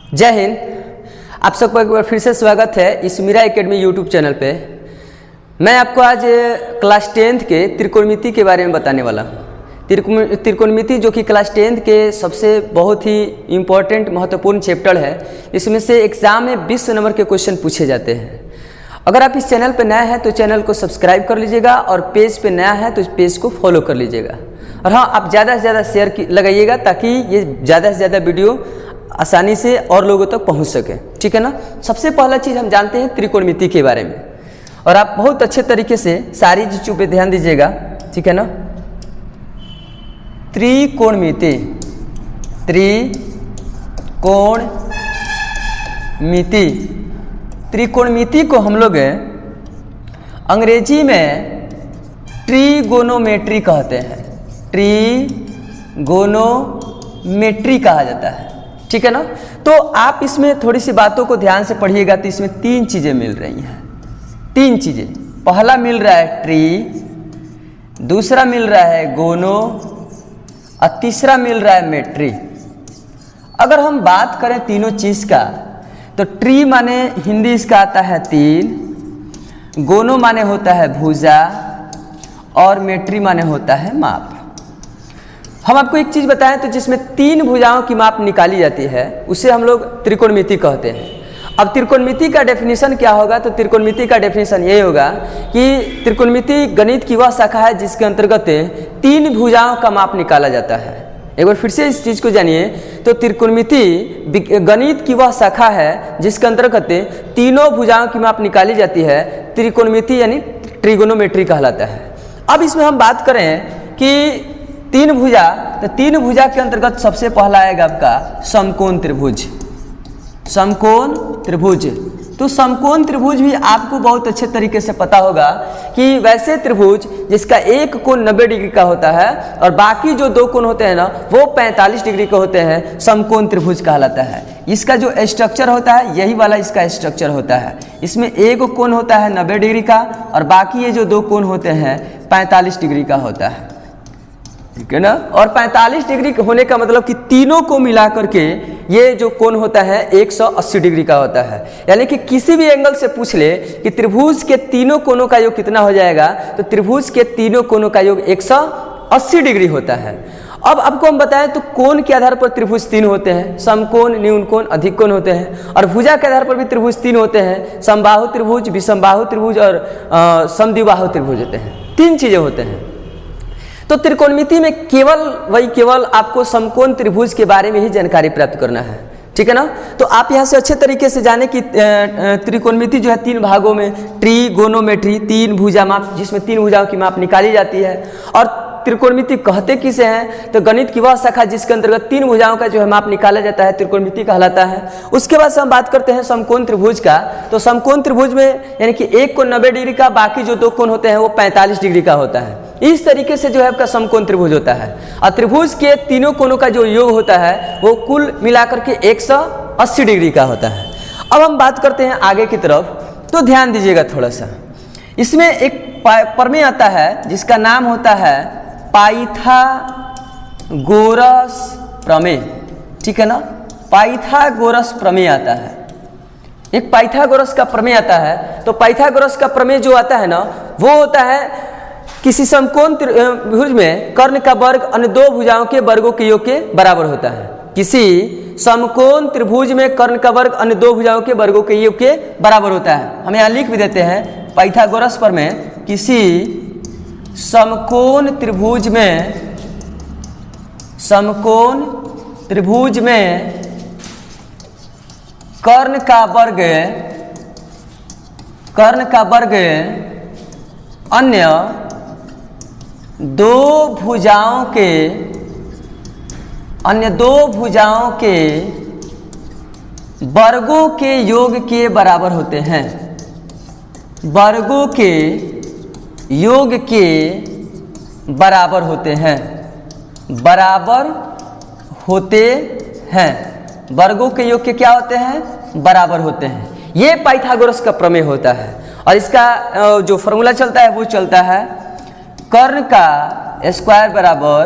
जय हिंद। आप सबको एक बार फिर से स्वागत है इस मीरा एकेडमी यूट्यूब चैनल पे। मैं आपको आज क्लास 10th के त्रिकोणमिति के बारे में बताने वाला हूँ। त्रिकोणमिति जो कि क्लास 10th के सबसे बहुत ही इम्पोर्टेंट महत्वपूर्ण चैप्टर है। इसमें से एग्ज़ाम में 20 नंबर के क्वेश्चन पूछे जाते हैं। अगर आप इस चैनल पर नया है तो चैनल को सब्सक्राइब कर लीजिएगा और पेज पे नया है तो इस पेज को फॉलो कर लीजिएगा। और हाँ, आप ज़्यादा से ज़्यादा शेयर लगाइएगा ताकि ये ज़्यादा से ज़्यादा वीडियो आसानी से और लोगों तक पहुंच सके। ठीक है ना। सबसे पहला चीज़ हम जानते हैं त्रिकोणमिति के बारे में, और आप बहुत अच्छे तरीके से सारी चीज़ों पे ध्यान दीजिएगा। ठीक है ना। त्रिकोणमिति, त्रिकोणमिति को हम लोग अंग्रेजी में ट्रिगोनोमेट्री कहते हैं। ट्रिगोनोमेट्री कहा जाता है। ठीक है ना। तो आप इसमें थोड़ी सी बातों को ध्यान से पढ़िएगा तो इसमें 3 चीज़ें मिल रही हैं। 3 चीज़ें। पहला मिल रहा है ट्री, दूसरा मिल रहा है गोनो और तीसरा मिल रहा है मेट्री। अगर हम बात करें तीनों चीज़ का तो ट्री माने हिंदी इसका आता है 3, गोनो माने होता है भुजा और मेट्री माने होता है माप। हम आपको एक चीज़ बताएं तो जिसमें 3 भुजाओं की माप निकाली जाती है उसे हम लोग त्रिकोणमिति कहते हैं। अब त्रिकोणमिति का डेफिनेशन क्या होगा? तो त्रिकोणमिति का डेफिनेशन ये होगा कि त्रिकोणमिति गणित की वह शाखा है जिसके अंतर्गत 3 भुजाओं का माप निकाला जाता है। एक बार फिर से इस चीज़ को जानिए। तो त्रिकोणमिति गणित की वह शाखा है जिसके अंतर्गत 3 भुजाओं की माप निकाली जाती है। त्रिकोणमिति यानी ट्रिगोनोमेट्री कहलाता है। अब इसमें हम बात करें कि 3 भुजा, तो 3 भुजा के अंतर्गत सबसे पहला आएगा आपका समकोण त्रिभुज। समकोण त्रिभुज, तो समकोण त्रिभुज भी आपको बहुत अच्छे तरीके से पता होगा कि वैसे त्रिभुज जिसका एक कोण 90 डिग्री का होता है और बाकी जो 2 कोण होते हैं ना वो 45 डिग्री के होते हैं, समकोण त्रिभुज कहलाता है। इसका जो स्ट्रक्चर होता है यही वाला इसका स्ट्रक्चर होता है। इसमें एक कोण होता है 90 डिग्री का और बाकी ये जो 2 कोण होते हैं 45 डिग्री का होता है। ठीक है ना। और 45 डिग्री होने का मतलब कि तीनों को मिला करके ये जो कोण होता है 180 डिग्री का होता है। यानी कि किसी भी एंगल से पूछ ले कि त्रिभुज के तीनों कोणों का योग कितना हो जाएगा, तो त्रिभुज के तीनों कोणों का योग 180 डिग्री होता है। अब आपको हम बताएं तो कोण के आधार पर त्रिभुज 3 होते हैं। समकोण, न्यून कोण, अधिक कोण होते हैं। और भुजा के आधार पर भी त्रिभुज 3 होते हैं। समबाहु त्रिभुज, विषमबाहु त्रिभुज और समद्विबाहु त्रिभुज होते हैं। 3 चीजें होते हैं। तो त्रिकोणमिति में केवल आपको समकोण त्रिभुज के बारे में ही जानकारी प्राप्त करना है। ठीक है ना। तो आप यहाँ से अच्छे तरीके से जाने कि त्रिकोणमिति जो है 3 भागों में ट्रिगोनोमेट्री, 3 भुजा माप, जिसमें 3 भुजाओं की माप निकाली जाती है। और त्रिकोणमिति कहते किसे हैं? तो गणित की वह शाखा जिसके अंतर्गत 3 भुजाओं का जो है माप निकाला जाता है त्रिकोणमिति कहलाता है। उसके बाद से हम बात करते हैं समकोण त्रिभुज का। तो समकोण त्रिभुज में यानी कि एक कोण 90 डिग्री का, बाकी जो 2 कोण होते हैं वो 45 डिग्री का होता है। इस तरीके से जो है आपका समकोण त्रिभुज होता है। और त्रिभुज के तीनों कोणों का जो योग होता है वो कुल मिलाकर के 180 डिग्री का होता है। अब हम बात करते हैं आगे की तरफ, तो ध्यान दीजिएगा थोड़ा सा। इसमें एक प्रमेय आता है जिसका नाम होता है पाइथागोरस प्रमेय। ठीक है ना। पाइथागोरस प्रमेय आता है। एक पाइथागोरस का प्रमेय आता है। तो पाइथागोरस का प्रमेय जो आता है ना वो होता है किसी समकोण त्रिभुज में कर्ण का वर्ग अन्य 2 भुजाओं के वर्गों के योग के बराबर होता है। किसी समकोण त्रिभुज में कर्ण का वर्ग अन्य 2 भुजाओं के वर्गों के योग के बराबर होता है। हम यहाँ लिख भी देते हैं पाइथागोरस प्रमेय। किसी समकोण त्रिभुज में कर्ण का वर्ग अन्य 2 भुजाओं के वर्गों के योग के बराबर होते हैं। वर्गों के योग के बराबर होते हैं। वर्गों के योग के क्या होते हैं? बराबर होते हैं। ये पाइथागोरस का प्रमेय होता है। और इसका जो फॉर्मूला चलता है वो चलता है कर्ण का स्क्वायर बराबर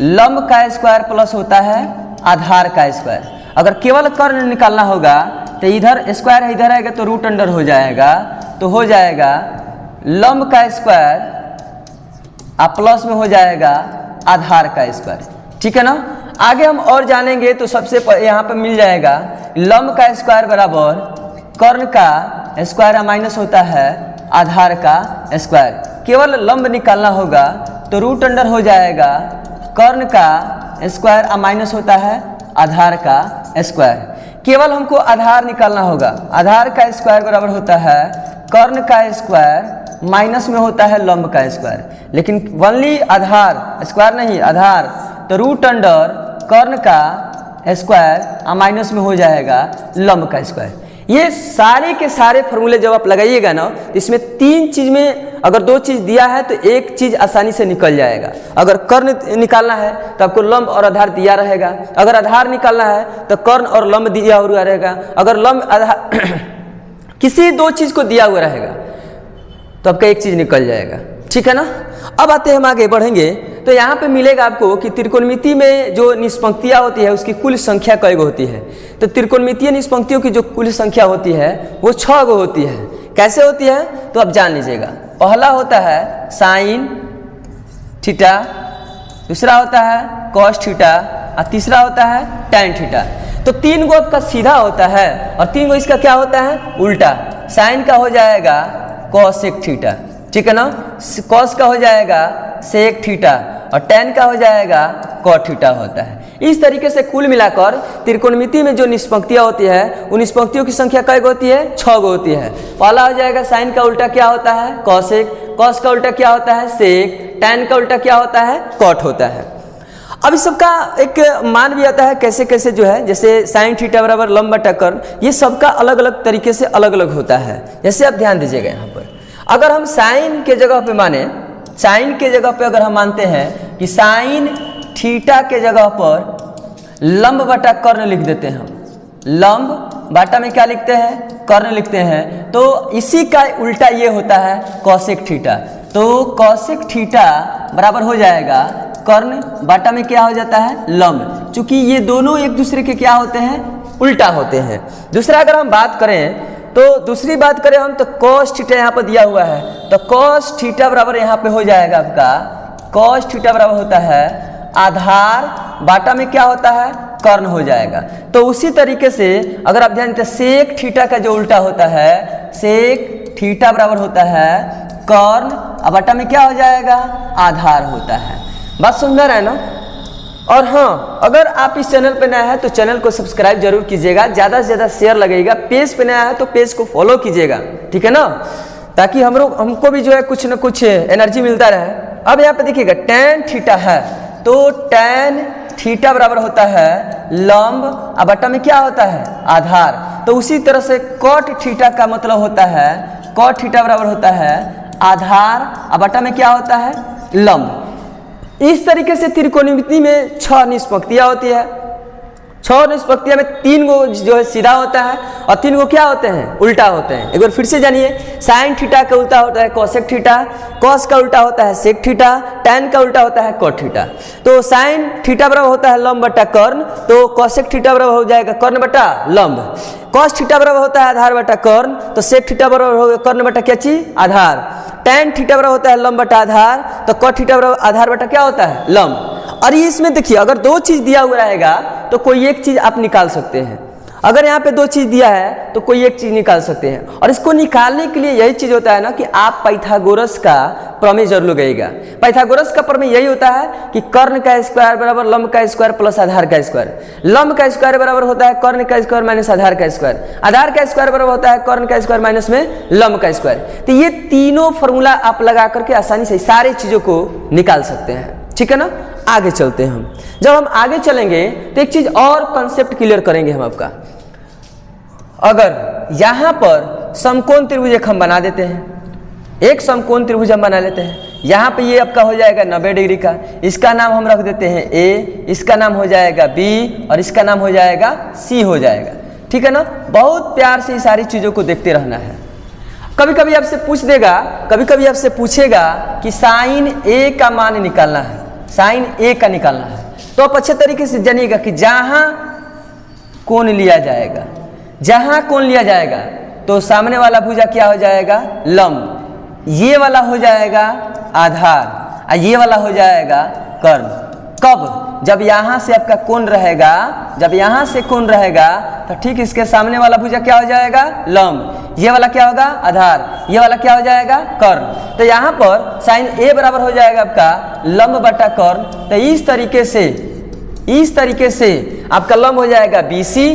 लंब का स्क्वायर प्लस होता है आधार का स्क्वायर। अगर केवल कर्ण निकालना होगा तो इधर स्क्वायर है, इधर आएगा तो रूट अंडर हो जाएगा, तो हो जाएगा लंब का स्क्वायर आप प्लस में हो जाएगा आधार का स्क्वायर। ठीक है ना। आगे हम और जानेंगे तो सबसे यहाँ पे मिल जाएगा लंब का स्क्वायर बराबर कर्ण का स्क्वायर माइनस होता है आधार का स्क्वायर। केवल लंब निकालना होगा तो रूट अंडर हो जाएगा कर्ण का स्क्वायर माइनस होता है आधार का स्क्वायर। केवल हमको आधार निकालना होगा, आधार का स्क्वायर बराबर होता है कर्ण का स्क्वायर माइनस में होता है लंब का स्क्वायर। लेकिन ओनली आधार, स्क्वायर नहीं आधार, तो रूट अंडर कर्ण का स्क्वायर माइनस में हो जाएगा लंब का स्क्वायर। ये सारे के सारे फॉर्मूले जब आप लगाइएगा ना, इसमें तीन चीज में अगर दो चीज दिया है तो एक चीज आसानी से निकल जाएगा। अगर कर्ण निकालना है तो आपको लंब और आधार दिया रहेगा, अगर आधार निकालना है तो कर्ण और लंब दिया हुआ रहेगा, अगर लंब आधार किसी दो चीज को दिया हुआ रहेगा तो आपका एक चीज निकल जाएगा। ठीक है ना। अब आते हैं, हम आगे बढ़ेंगे तो यहाँ पे मिलेगा आपको कि त्रिकोणमिति में जो निष्पंक्तियाँ होती है उसकी कुल संख्या कई गो होती है। तो त्रिकोणमितीय निष्पंक्तियों की जो कुल संख्या होती है वो 6 गो होती है। कैसे होती है तो आप जान लीजिएगा। पहला होता है साइन थीटा, दूसरा होता है कॉस थीटा और तीसरा होता है टैन थीटा। तो 3 गो आपका सीधा होता है और 3 गो इसका क्या होता है उल्टा। साइन का हो जाएगा कॉसेक थीटा, ठीक है ना, कॉस का हो जाएगा सेक थीटा और टैन का हो जाएगा कॉट थीटा होता है। इस तरीके से कुल मिलाकर त्रिकोणमिति में जो निष्पंक्तियां होती है उन निष्पंक्तियों की संख्या कई गो होती है 6 गो होती है। पहला हो जाएगा साइन का उल्टा क्या होता है कॉसेक, कॉस का उल्टा क्या होता है सेक, टैन का उल्टा क्या होता है कॉट होता है। अब इस सबका एक मान भी आता है कैसे कैसे जो है, जैसे साइन थीटा बराबर लंब बटा कर्ण, ये सबका अलग अलग तरीके से अलग अलग होता है। जैसे आप ध्यान दीजिएगा यहाँ पर, अगर हम साइन के जगह पे माने, साइन के जगह पे अगर हम मानते हैं कि साइन थीटा के जगह पर लंब बटा कर्ण लिख देते हैं, हम लंब बाटा में क्या लिखते हैं कर्ण लिखते हैं, तो इसी का उल्टा ये होता है कॉसेक थीटा। तो कॉसेक थीटा बराबर हो जाएगा कर्ण बाटा में क्या हो जाता है लंब, चूंकि ये दोनों एक दूसरे के क्या होते हैं उल्टा होते हैं। दूसरा अगर हम बात करें तो दूसरी बात करें हम तो कॉस थीटा यहाँ पर दिया हुआ है, तो कॉस थीटा बराबर यहाँ पे हो जाएगा आपका कॉस थीटा बराबर होता है आधार बाटा में क्या होता है कर्ण हो जाएगा। तो उसी तरीके से अगर आप ध्यान दें सेक थीटा का जो उल्टा होता है सेक थीटा बराबर होता है कर्ण और बाटा में क्या हो जाएगा आधार होता है। बात सुंदर है ना। और हाँ, अगर आप इस चैनल पे नया है तो चैनल को सब्सक्राइब जरूर कीजिएगा, ज़्यादा से ज़्यादा शेयर लगेगा। पेज पे नया है तो पेज को फॉलो कीजिएगा, ठीक है ना, ताकि हमको भी जो है कुछ ना कुछ एनर्जी मिलता रहे। अब यहाँ पे देखिएगा टैन थीटा है, तो टैन थीटा बराबर होता है लंब और बटा में क्या होता है आधार। तो उसी तरह से कॉट थीटा का मतलब होता है कॉट थीटा बराबर होता है आधार और बटा में क्या होता है लंब। इस तरीके से त्रिकोणमिति में 6 निष्पंक्तियां होती है। 6 निष्पंक्तियां में 3 गो जो है सीधा होता है और 3 गो क्या होते हैं उल्टा होते हैं। एक बार फिर से जानिए, साइन थीटा का उल्टा होता है कॉसेक थीटा, कॉस का उल्टा होता है सेक थीटा, टैन का उल्टा होता है कॉट थीटा। तो साइन थीटा बराबर होता है लंब बटा कर्ण, तो कॉसेक थीटा बराबर हो जाएगा कर्ण बटा लंब। कॉस थीटा बराबर होता है आधार बटा कर्ण, तो सेक थीटा बराबर होगा कर्ण बटा क्या चीज आधार। टैन थीटा बराबर होता है लंब बटा आधार, तो कॉट थीटा बराबर आधार बटा क्या होता है लंब। और इसमें देखिए अगर 2 चीज दिया हुआ रहेगा तो कोई एक चीज आप निकाल सकते हैं। अगर यहाँ पे 2 चीज दिया है तो कोई एक चीज निकाल सकते हैं। और इसको निकालने के लिए यही चीज होता है ना कि आप पाइथागोरस का प्रमेय जरूर लगाइएगा। पाइथागोरस का प्रमेय यही होता है कि कर्ण का स्क्वायर बराबर लंब का स्क्वायर प्लस आधार का स्क्वायर। लंब का स्क्वायर बराबर होता है कर्ण का स्क्वायर माइनस आधार का स्क्वायर। आधार का स्क्वायर बराबर होता है कर्ण का स्क्वायर माइनस में लंब का स्क्वायर। तो ये तीनों फॉर्मूला आप लगा करके आसानी से सारी चीजों को निकाल सकते हैं, ठीक है ना। आगे चलते हैं हम। जब हम आगे चलेंगे तो एक चीज और कॉन्सेप्ट क्लियर करेंगे हम आपका। अगर यहां पर समकोण त्रिभुज एक हम बना देते हैं, एक समकोण त्रिभुज हम बना लेते हैं। यहां पे ये आपका हो जाएगा 90 डिग्री का, इसका नाम हम रख देते हैं ए, इसका नाम हो जाएगा बी और इसका नाम हो जाएगा सी हो जाएगा, ठीक है ना। बहुत प्यार से ये सारी चीजों को देखते रहना है। कभी कभी आपसे पूछ देगा, कभी कभी आपसे पूछेगा कि साइन ए का मान निकालना है, साइन ए का निकालना है, तो आप अच्छे तरीके से जानिएगा कि जहां कोण लिया जाएगा। जहां कोण लिया जाएगा तो सामने वाला भुजा क्या हो जाएगा, लंब, ये वाला हो जाएगा आधार और ये वाला हो जाएगा कर्ण। कब, जब यहां से आपका कोण रहेगा, जब यहां से कोण रहेगा तो ठीक इसके सामने वाला भुजा क्या हो जाएगा, लंब, ये वाला क्या होगा आधार, ये वाला क्या हो जाएगा कर्ण। तो यहाँ पर साइन ए बराबर हो जाएगा आपका लंब बटा कर्ण। तो इस तरीके से आपका लंब हो जाएगा BC,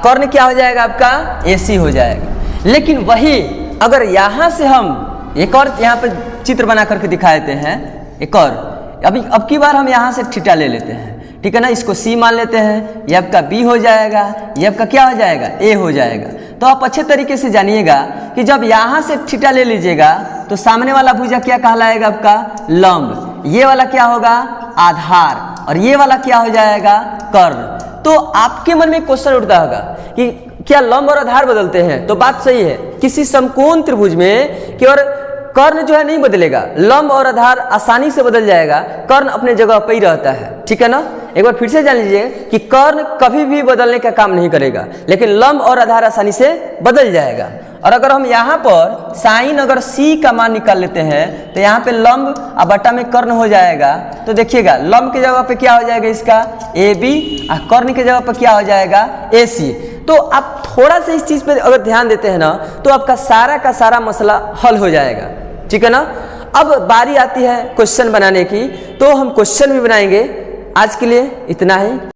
कर्ण क्या हो जाएगा आपका AC हो जाएगा। लेकिन वही अगर यहाँ से हम एक और यहाँ पे चित्र बना करके दिखा देते हैं, एक और अब की बार हम यहाँ से थीटा ले लेते हैं, ठीक है ना, इसको C मान लेते हैं, ये आपका B हो जाएगा, ये आपका क्या हो जाएगा A हो जाएगा। तो आप अच्छे तरीके से जानिएगा कि जब यहाँ से थीटा ले लीजिएगा तो सामने वाला भुजा क्या कहलाएगा आपका लंब, ये वाला क्या होगा आधार और ये वाला क्या हो जाएगा कर्ण। तो आपके मन में क्वेश्चन उठता होगा कि क्या लंब और आधार बदलते हैं? तो बात सही है, किसी समकोण त्रिभुज में कि और कर्ण जो है नहीं बदलेगा, लंब और आधार आसानी से बदल जाएगा, कर्ण अपने जगह पर ही रहता है, ठीक है ना। एक बार फिर से जान लीजिए कि कर्ण कभी भी बदलने का काम नहीं करेगा, लेकिन लंब और आधार आसानी से बदल जाएगा। और अगर हम यहाँ पर साइन अगर C का मान निकाल लेते हैं तो यहाँ पे लंब और बटा में कर्ण हो जाएगा। तो देखिएगा लंब की जगह पे क्या हो जाएगा इसका AB और कर्ण की जगह पे क्या हो जाएगा AC। तो आप थोड़ा सा इस चीज पे अगर ध्यान देते हैं ना तो आपका सारा का सारा मसला हल हो जाएगा, ठीक है ना। अब बारी आती है क्वेश्चन बनाने की, तो हम क्वेश्चन भी बनाएंगे। आज के लिए इतना ही।